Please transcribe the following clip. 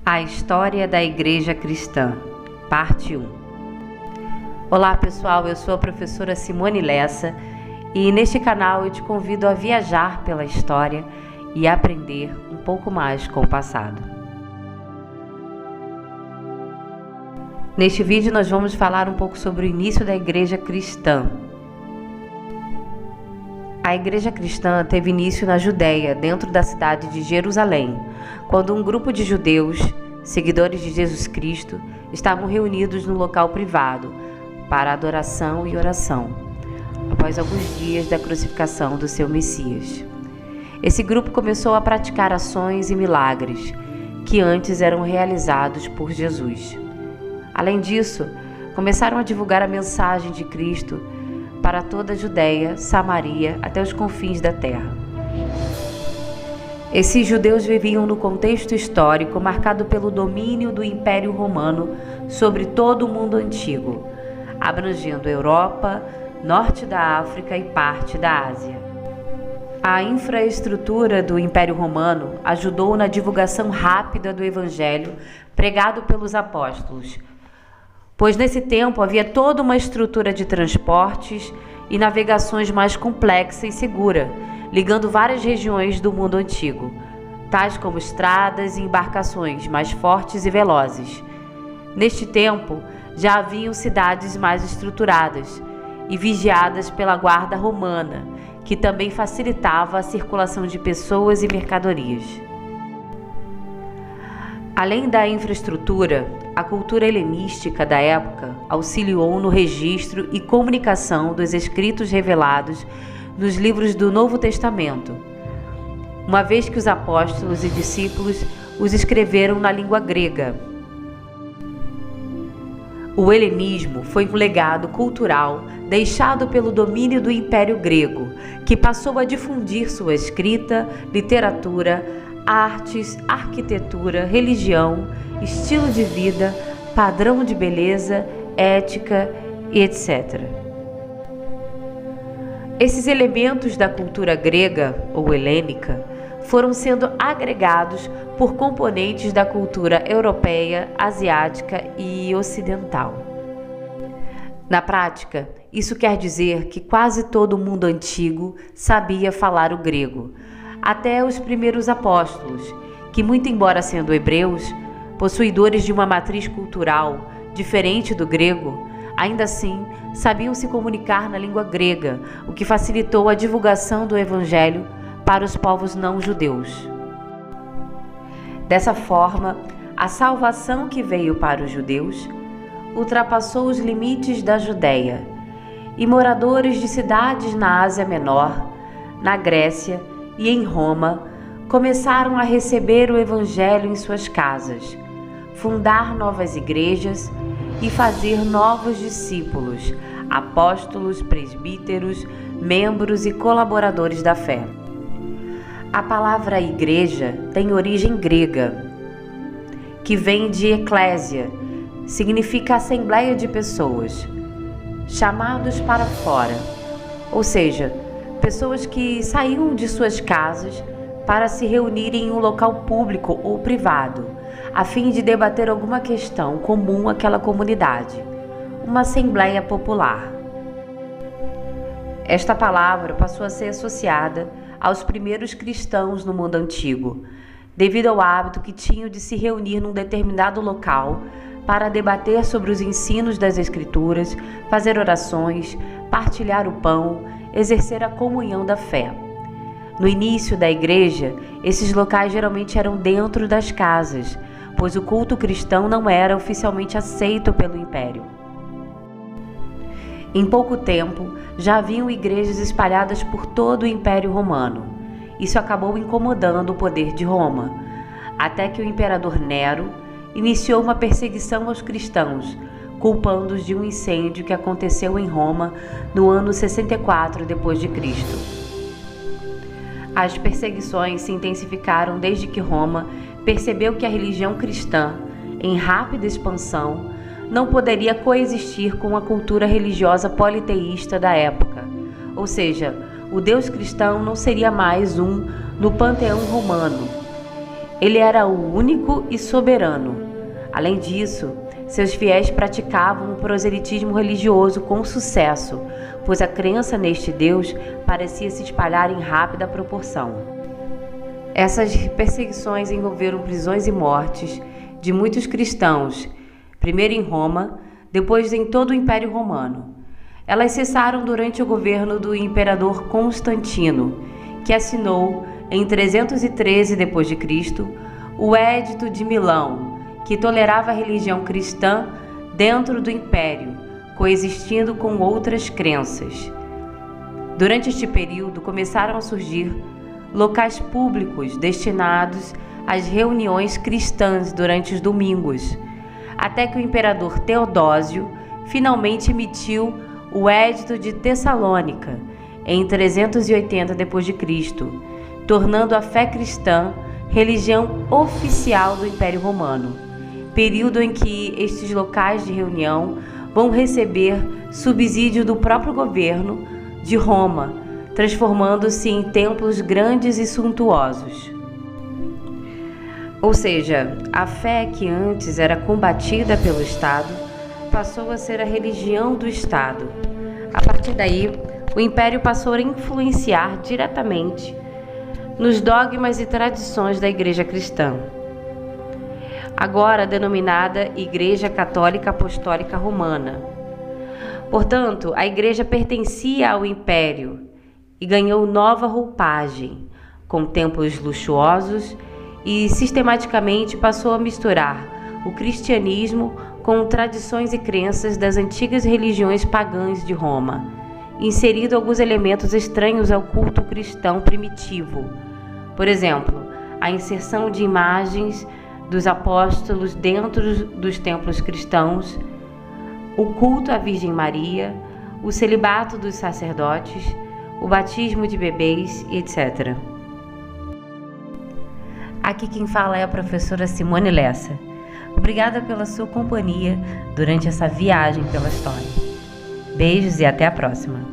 A história da Igreja Cristã, parte 1. Olá pessoal, eu sou a professora Simone Lessa e neste canal eu te convido a viajar pela história e aprender um pouco mais com o passado. Neste vídeo nós vamos falar um pouco sobre o início da Igreja Cristã. A Igreja Cristã teve início na Judéia, dentro da cidade de Jerusalém, quando um grupo de judeus, seguidores de Jesus Cristo, estavam reunidos no local privado para adoração e oração, após alguns dias da crucificação do seu Messias. Esse grupo começou a praticar ações e milagres que antes eram realizados por Jesus. Além disso, começaram a divulgar a mensagem de Cristo para toda a Judéia, Samaria, até os confins da terra. Esses judeus viviam no contexto histórico marcado pelo domínio do Império Romano sobre todo o mundo antigo, abrangendo a Europa, norte da África e parte da Ásia. A infraestrutura do Império Romano ajudou na divulgação rápida do Evangelho pregado pelos apóstolos, pois nesse tempo havia toda uma estrutura de transportes e navegações mais complexa e segura, ligando várias regiões do mundo antigo, tais como estradas e embarcações mais fortes e velozes. Neste tempo, já haviam cidades mais estruturadas e vigiadas pela guarda romana, que também facilitava a circulação de pessoas e mercadorias. Além da infraestrutura, a cultura helenística da época auxiliou no registro e comunicação dos escritos revelados nos livros do Novo Testamento, uma vez que os apóstolos e discípulos os escreveram na língua grega. O helenismo foi um legado cultural deixado pelo domínio do Império Grego, que passou a difundir sua escrita, literatura, artes, arquitetura, religião, estilo de vida, padrão de beleza, ética e etc. Esses elementos da cultura grega ou helênica foram sendo agregados por componentes da cultura europeia, asiática e ocidental. Na prática, isso quer dizer que quase todo o mundo antigo sabia falar o grego, até os primeiros apóstolos, que, muito embora sendo hebreus, possuidores de uma matriz cultural diferente do grego, ainda assim sabiam se comunicar na língua grega, o que facilitou a divulgação do Evangelho para os povos não judeus. Dessa forma, a salvação que veio para os judeus ultrapassou os limites da Judéia, e moradores de cidades na Ásia Menor, na Grécia e em Roma começaram a receber o Evangelho em suas casas, fundar novas igrejas e fazer novos discípulos, apóstolos, presbíteros, membros e colaboradores da fé. A palavra igreja tem origem grega, que vem de eclésia, significa assembleia de pessoas, chamados para fora, ou seja, pessoas que saíam de suas casas para se reunirem em um local público ou privado, a fim de debater alguma questão comum àquela comunidade, uma assembleia popular. Esta palavra passou a ser associada aos primeiros cristãos no mundo antigo, devido ao hábito que tinham de se reunir num determinado local para debater sobre os ensinos das Escrituras, fazer orações, partilhar o pão, exercer a comunhão da fé. No início da igreja, esses locais geralmente eram dentro das casas, pois o culto cristão não era oficialmente aceito pelo Império. Em pouco tempo, já haviam igrejas espalhadas por todo o Império Romano. Isso acabou incomodando o poder de Roma, até que o imperador Nero iniciou uma perseguição aos cristãos, culpando-os de um incêndio que aconteceu em Roma no ano 64 d.C. As perseguições se intensificaram desde que Roma percebeu que a religião cristã, em rápida expansão, não poderia coexistir com a cultura religiosa politeísta da época, ou seja, o Deus cristão não seria mais um no panteão romano. Ele era o único e soberano. Além disso, seus fiéis praticavam um proselitismo religioso com sucesso, pois a crença neste Deus parecia se espalhar em rápida proporção. Essas perseguições envolveram prisões e mortes de muitos cristãos, primeiro em Roma, depois em todo o Império Romano. Elas cessaram durante o governo do imperador Constantino, que assinou, em 313 d.C., o Edito de Milão, que tolerava a religião cristã dentro do império, coexistindo com outras crenças. Durante este período, começaram a surgir locais públicos destinados às reuniões cristãs durante os domingos, até que o imperador Teodósio finalmente emitiu o Edito de Tessalônica, em 380 d.C., tornando a fé cristã religião oficial do Império Romano, período em que estes locais de reunião vão receber subsídio do próprio governo de Roma, transformando-se em templos grandes e suntuosos. Ou seja, a fé que antes era combatida pelo Estado passou a ser a religião do Estado. A partir daí, o Império passou a influenciar diretamente nos dogmas e tradições da Igreja Cristã, agora denominada Igreja Católica Apostólica Romana. Portanto, a Igreja pertencia ao Império e ganhou nova roupagem, com templos luxuosos, e sistematicamente passou a misturar o cristianismo com tradições e crenças das antigas religiões pagãs de Roma, inserido alguns elementos estranhos ao culto cristão primitivo. Por exemplo, a inserção de imagens dos apóstolos dentro dos templos cristãos, o culto à Virgem Maria, o celibato dos sacerdotes, o batismo de bebês, etc. Aqui quem fala é a professora Simone Lessa. Obrigada pela sua companhia durante essa viagem pela história. Beijos e até a próxima!